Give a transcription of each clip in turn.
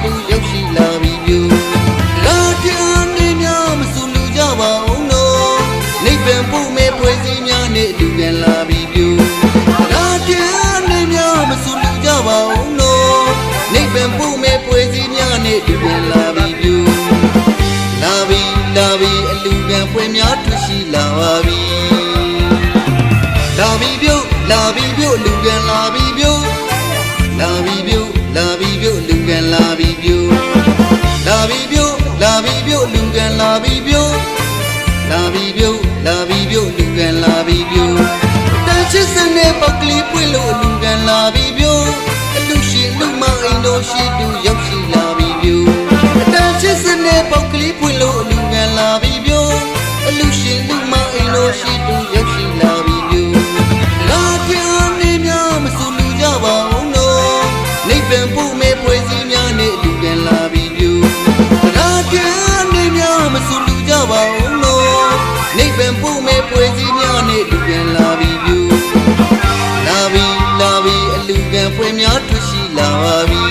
တူရောက်ရှိလာပြီပြူလာပြန်နေများမဆူလူကြပါဦးနော်နိဗ္ဗာန်ဖို့မဲ့ပွဲစည်းများနဲ့အတူပြန်လာပြီပြူလာပြန်နေများမဆူလူကြပါဦးနော်နိဗ္ဗာန်ဖို့မဲ့ပွဲစည်းများနဲ့အတူပြန်လာပြီပြူလာပြီလာပြီအလူကံပွဲများထွက်ရှိလာပါပြီလာပြီပြူလာပြီပြူလူကံလာပြီပြူလာပြီပြူလာပြီပြူလူကံလာပြီပြူလာပြီပြူလာပြီပြူလူကံလာပြီပြူလာပြီပြူလာပြီပြူလူကံလာပြီပြူတန်ချစ်စနဲ့ပောက်ကလေးပွင့်လို့လူကံလာပြီပြူအလူရှိလူမအိမ်တို့ရှိတူရောက်ရှိလာပြီပြူတန်ချစ်စနဲ့ပောက်ကလေးပွင့်လို့လူကံလာပြီပြူအလူရှိလူမအိမ်တို့ရှိတူရောက်ရှိလာပြီပြူလာပြန်နေများမဆူလူကြပါဦးနော်နိဗ္ဗာန်ဖို့မဲ့ပွဲစည်းများနဲ့လူကံလာပြီပြူလာပြန်နေများမဆူလူကြပါဦးနော်နိဗ္ဗာန်ဖို့မဲ့ပွဲစည်းများနဲ့လူကံလာပြီပြူလာပြီလာပြီအလူကံပွဲများထွက်ရှိလာပါပြီ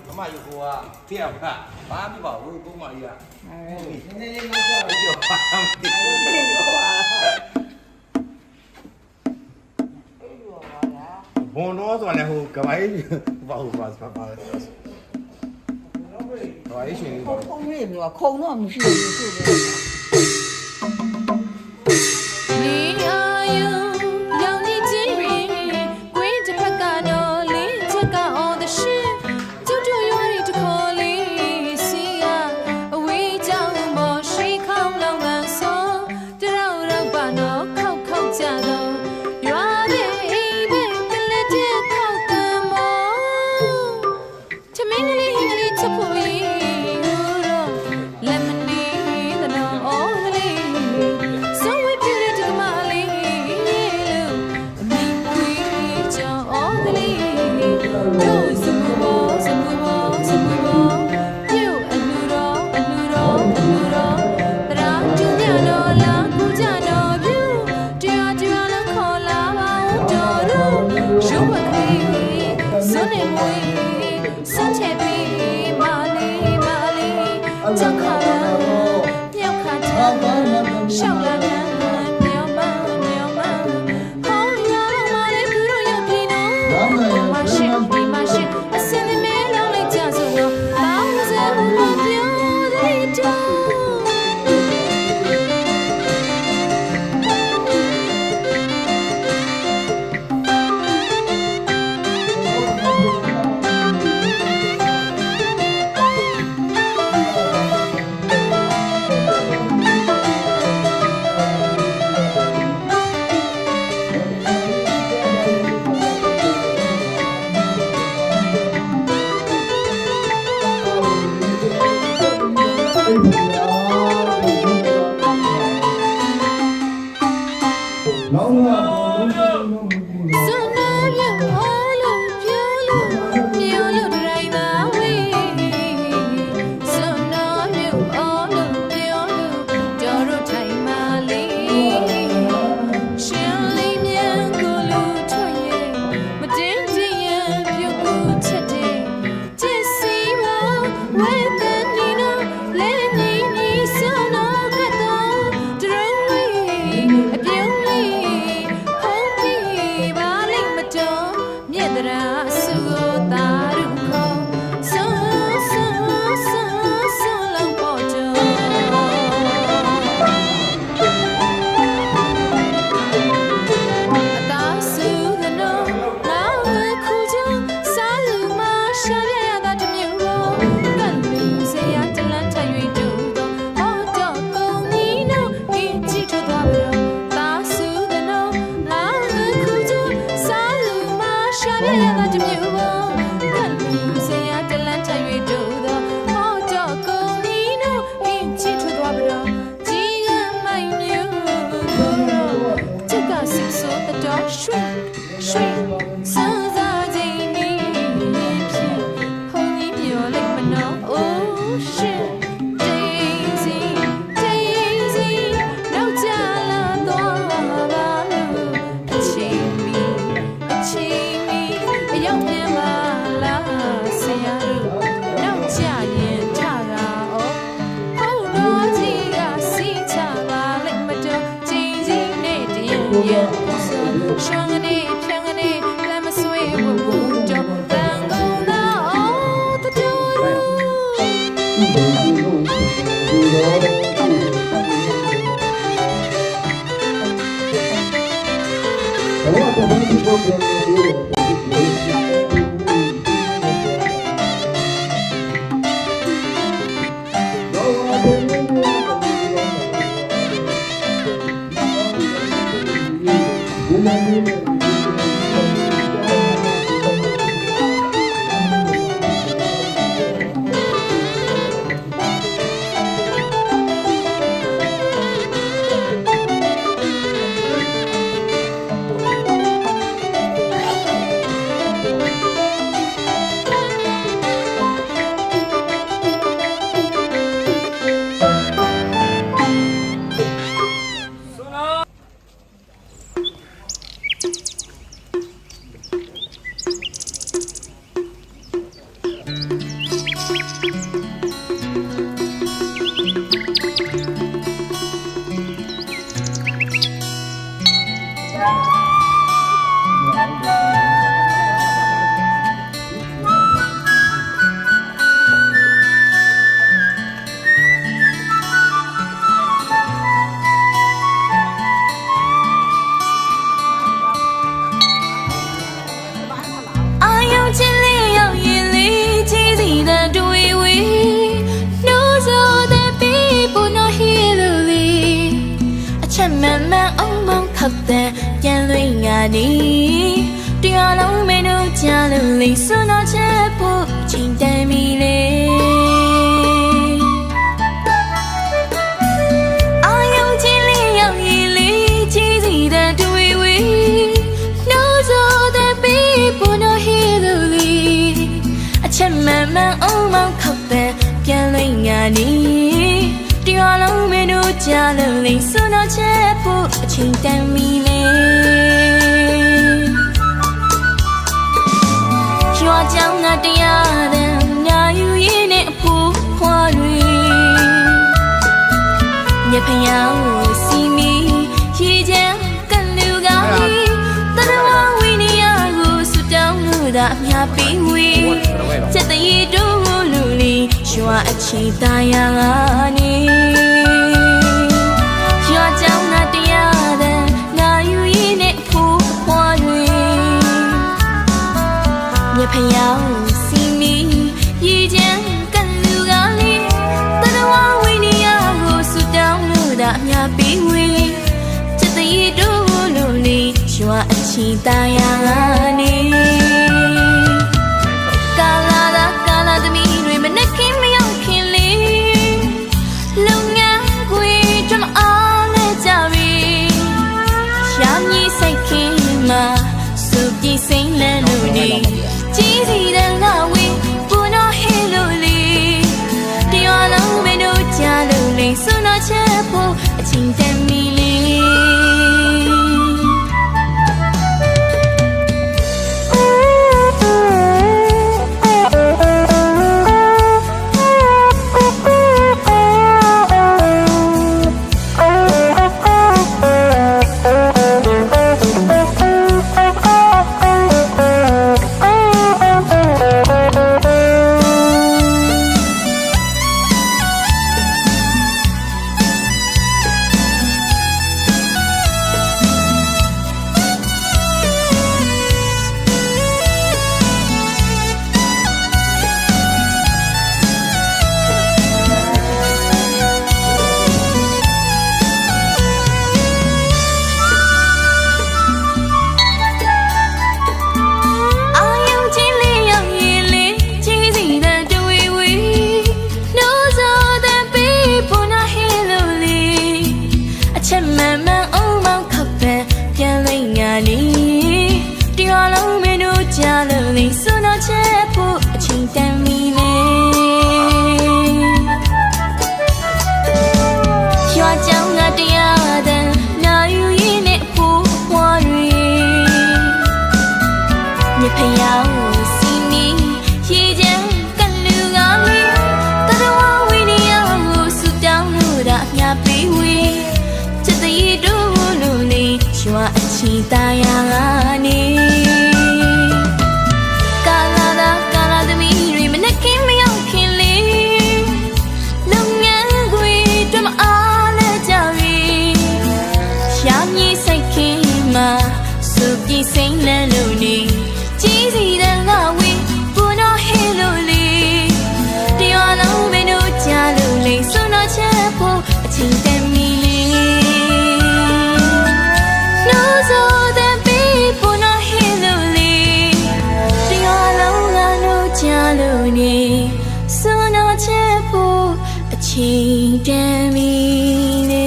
အမယူကိုကဖျက်အောင်ကဘာမှမပါဘူးကိုမကြီးကနည်းနည်းလေးလောက်ကြောက်ပါမသိဘုံတော့ဆိုလည်းဟိုကမိုင်းဘာဟုတ်ပါစပါပါဘာအရှင်လေး空面没有，空那不是有是的。လ ပြန်လွင်ငါနေတရားလုံးမင်းတို့ကြားလို့လိမ့်စွန်းတော့ချက်ဖို့ချိန်တန်ပြီလေအာယုံချင်းလေးရောက်ရည်လေးကြီးစီတဲ့တွေ့ဝေးနှိုးဆိုတဲ့ပြီးပေါ်တော့ဟေးလို့လေအချက်မှန်မှန်အောင်မောင်းခောက်တဲ့ပြန်လွင်ငါနေတရားလုံးမင်းတို့ကြားလို့လိမ့်စွန်းတော့ချက်ဖို့အချိန်တန်ပြီလေရွာကြောင်ငါတရားတဲ့ညာယူရင်းနဲ့အဖိုးဖွားတွေညဖျောင်းစီမီရေချမ်းကလူကားလေးတရဝဝိနည်းကိုစွတောင်းလို့သာအများပေးဝေးချက်တည်းတို့လူလေးရွာအချီသားရကနေရွာကြောင်ငါတရားတဲ့ညာယူရင်းနဲ့အဖိုးဖွားတွေညဖျောင်းစီမီရေချမ်းကလူကားလေးတရဝဝိနည်းကိုစွတောင်းလို့သာအများပေးဝေးချက်တည်းတို့လူလေးရွာအချီသားရကနေကာလာသမီးတွေမနဲ့ခင်မရောက်ခင်လေးလုံငန်းခွေကျွန်မအားလဲကြပြီရှာမြည်စိတ်ခင်မှာစုပြေးစိမ့်လန်းလို့နေကြီးစီတဲ့ငါဝေးပူတော့ဟေးလို့လေတရားလုံးမင်းတို့ကြားလို့လိမ့်စွန်းတော့ချက်ဖို့အချင်းတန်မီလေတရားလုံးမင်းတို့ကြားလို့လိမ့်စွန်းတော့ချက်ဖို့အချိန်တန်ပြီလေရွာကြောင်ငါတရားတဲ့နာယူရင်းနဲ့အဖိုးဖွားတွေညဖျောင်းစီမီရေချမ်းကလူကားလေးတရဝဝိနည်းကိုစွတောင်းလို့သာအများပေးဝေးချက်တည်းတို့လူလေးရွာအချီသားရကနေကာလာသမီးတွေမနဲ့ခင်မရောက်ခင်လေးလုံငန်းခွေကျွန်မအားလဲကြပြီရှာမြည်စိတ်ခင်မှာစုပြေး စိမ့်လန်းလို့နေကြီးစီတဲ့ငါဝေးဘုနောဟေလို့လေတရားလုံးမင်းတို့ကြလို့လေစွန်းတော်ချက်ဖို့အချိန်တည်းမီလေနိုးစောတဲ့ပြီးဘုနောဟေလို့လေတရားလုံးငါတို့ကြလို့နေစွန်းတော်ချက်ဖို့အချိန်တည်းမီလေ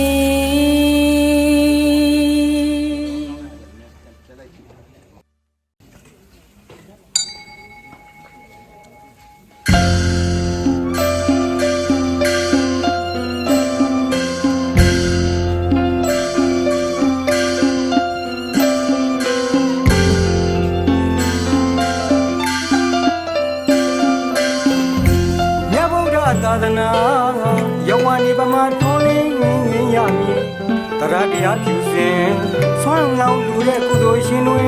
သာသနာယောဝနီပမာထွန်းလင်းရမည်တရားတရားဖြူစင်ဆွမ်းလောင်းလူတဲ့ကုသိုလ်ရှင်တွေ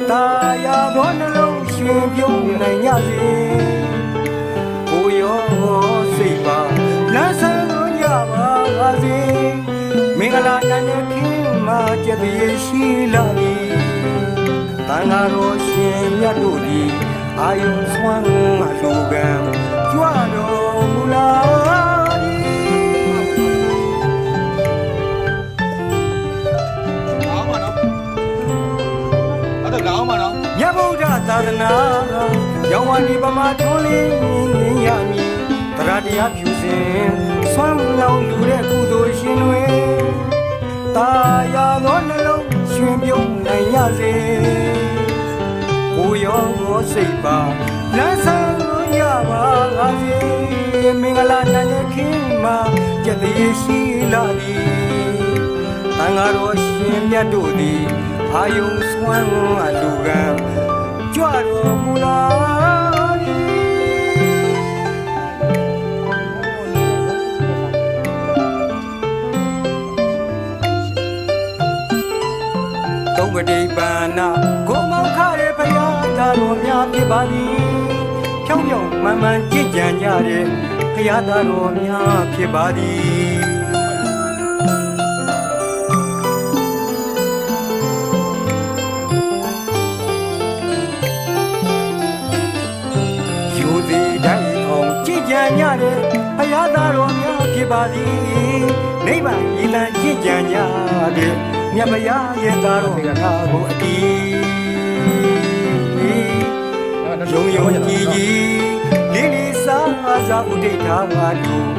တာယာသောနှလုံးရှင်ပြုံးနိုင်ကြစေကိုရောစိတ်ပါလမ်းဆန်းကြပါစေမင်္ဂလာတန်တဲ့ခင်မှာကြည်ရရှိလာသည်တန်ဃာတော်ရှင်မြတ်တို့သည်အာယုံဆွမ်းအလူကံကြွတော်မူလာမြတ်ဗုဒ္ဓသာသနာရောင်ဝါဒီပမာထွန်းလင်းရမည်တရားတရားဖြူစင်ဆွမ်းလောင်းလူတဲ့ကုသိုလ်ရှင်တွေတာယာသောနှလုံးရှင်ပြုံးနိုင်ရစေကိုရောစိတ်ပါလမ်းဆောင်ရပါစေမင်္ဂလာတန်တဲ့ခင်မှာကြည်ရရှိလာသည်တန်ဃာတော်ရှင်မြတ်တို့သည်အာယုံဆွမ်းအလူကံကြွတော်မူလာသုံးပတိပန္နာကိုမောခရဲဖယားသာတော်များဖြစ်ပါသည်ဖြောင်းဖြောင်းမှန်မှန်ကြည်ကြံကြတဲ့ဖယားသာတော်များဖြစ်ပါသည်ညတဲ့ဖယားသားတော်များဖြစ်ပါသည်နိဗ္ဗာန်ရည်လံကြည်ကြံကြတဲ့မြတ်မယားရဲ့သားတော်ကထာကိုအတီးယုံယုံကြည်ကြည်လေးလေးစားစားဥဒိဋ္ဌာငါတို့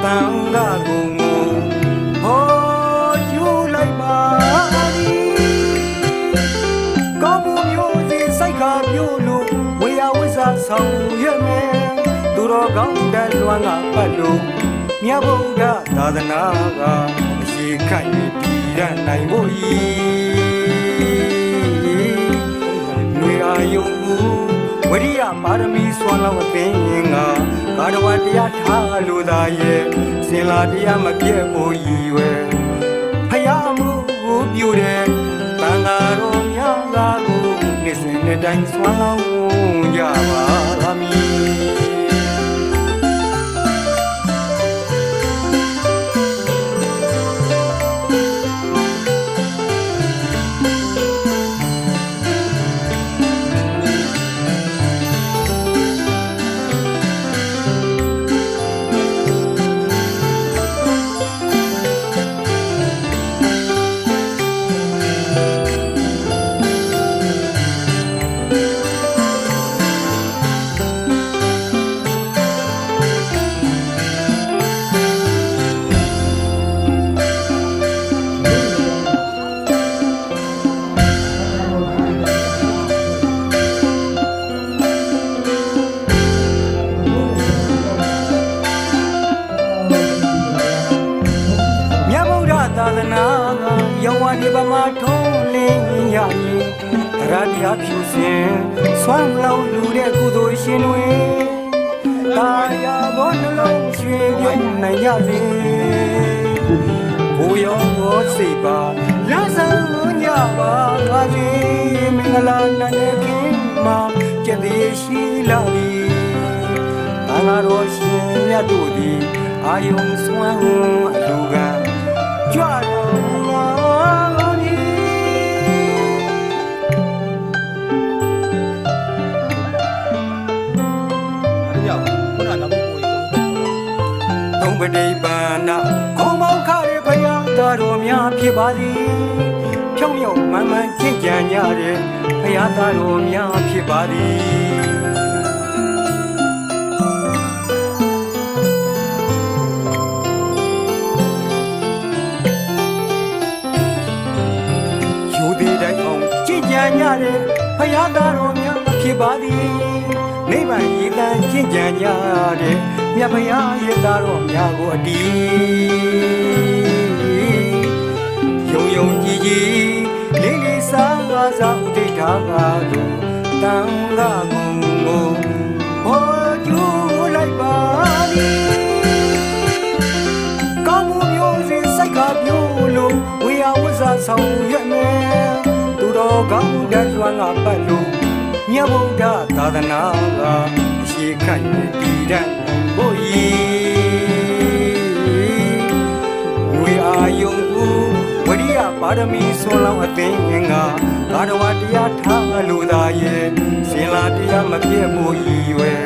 တန်ခါကိုငိုဟောယူလိုက်ပါသည်ကောင်းမှုမျိုးစီစိုက်ခါမျိုးလို့ဝေယဝိဇ္ဇာဆောင်ရမယ်သူတော်ကောင်းတဲ့လွမ်းကပတ်လို့မြတ်ဗုဒ္ဓသာသနာကအရှိခိုင်ပြီးတည်ရနိုင်ဖို့ဤငွေအာယုံဝရိယပါရမီစွမ်းလောင်းအသိငါကာရဝတရားထားလို့သာရဲ့စင်လာတရားမပြည့်ဖို့ရည်ရွယ်ဖယားမှုပြုတဲ့တန်ဃာတော်များသာကိုနေ့စဉ်နေ့တိုင်းစွမ်းလောင်းကြပါမည်ယောဝဒီပမာထုံးလင်းရမည်တရားတရားဖြူစင်ဆွမ်းလောင်းလူတဲ့ကုသိုလ်ရှင်တွေတာယာသောနှလုံးရွှင်ပြုံးနိုင်ရစေဘိုးရောစိတ်ပါလမ်းဆောင်ကြပါစေမင်္ဂလာနိုင်ခင်မှာကြည်ရရှိလာသည်တန်ဃာတော်ရှင်မြတ်တို့သည်အာယုံစွမ်းအလူကကြွတော် ဖြစ်ပါသည်ဖြောင်းမြောက်မှန်မှန်ချစ်ကြံကြတဲ့ဖရာသားတော်များဖြစ်ပါသည်ယူသည်တိုင်းအောင်ချစ်ကြံကြတဲ့ဖရာသားတော်များဖြစ်ပါသည်နိဗ္ဗာန်ရည်တန်ချစ်ကြံကြတဲ့မြတ်ဖရာရဲ့သားတော်များကိုအတီးယုံယုံကြည်ကြည်လေးလေးစားငါစားဥဒိဋ္ဌာကတို့တန်ခါကုံကိုဘောကျူလိုက်ပါသည်ကောင်းမှုမျိုးစဉ်စိုက်ကမျိုးလို့ဝေယဝဇ္ဇဆောင်ရွက်မယ်သူတော်ကောင်းတဲ့စွမ်းကပတ်လို့မြတ်ဗုဒ္ဓသာသနာကအရှိခိုက်တည်တတ်ဖို့ရည်ငွေအာယုံဦးဝရိယပါရမီဆွန်လောင်းအသိငင်္ဂါဘာတော်တရားထားလို့သာရဲ့စင်လာတရားမပြည့်ဖို့ရည်ရွယ်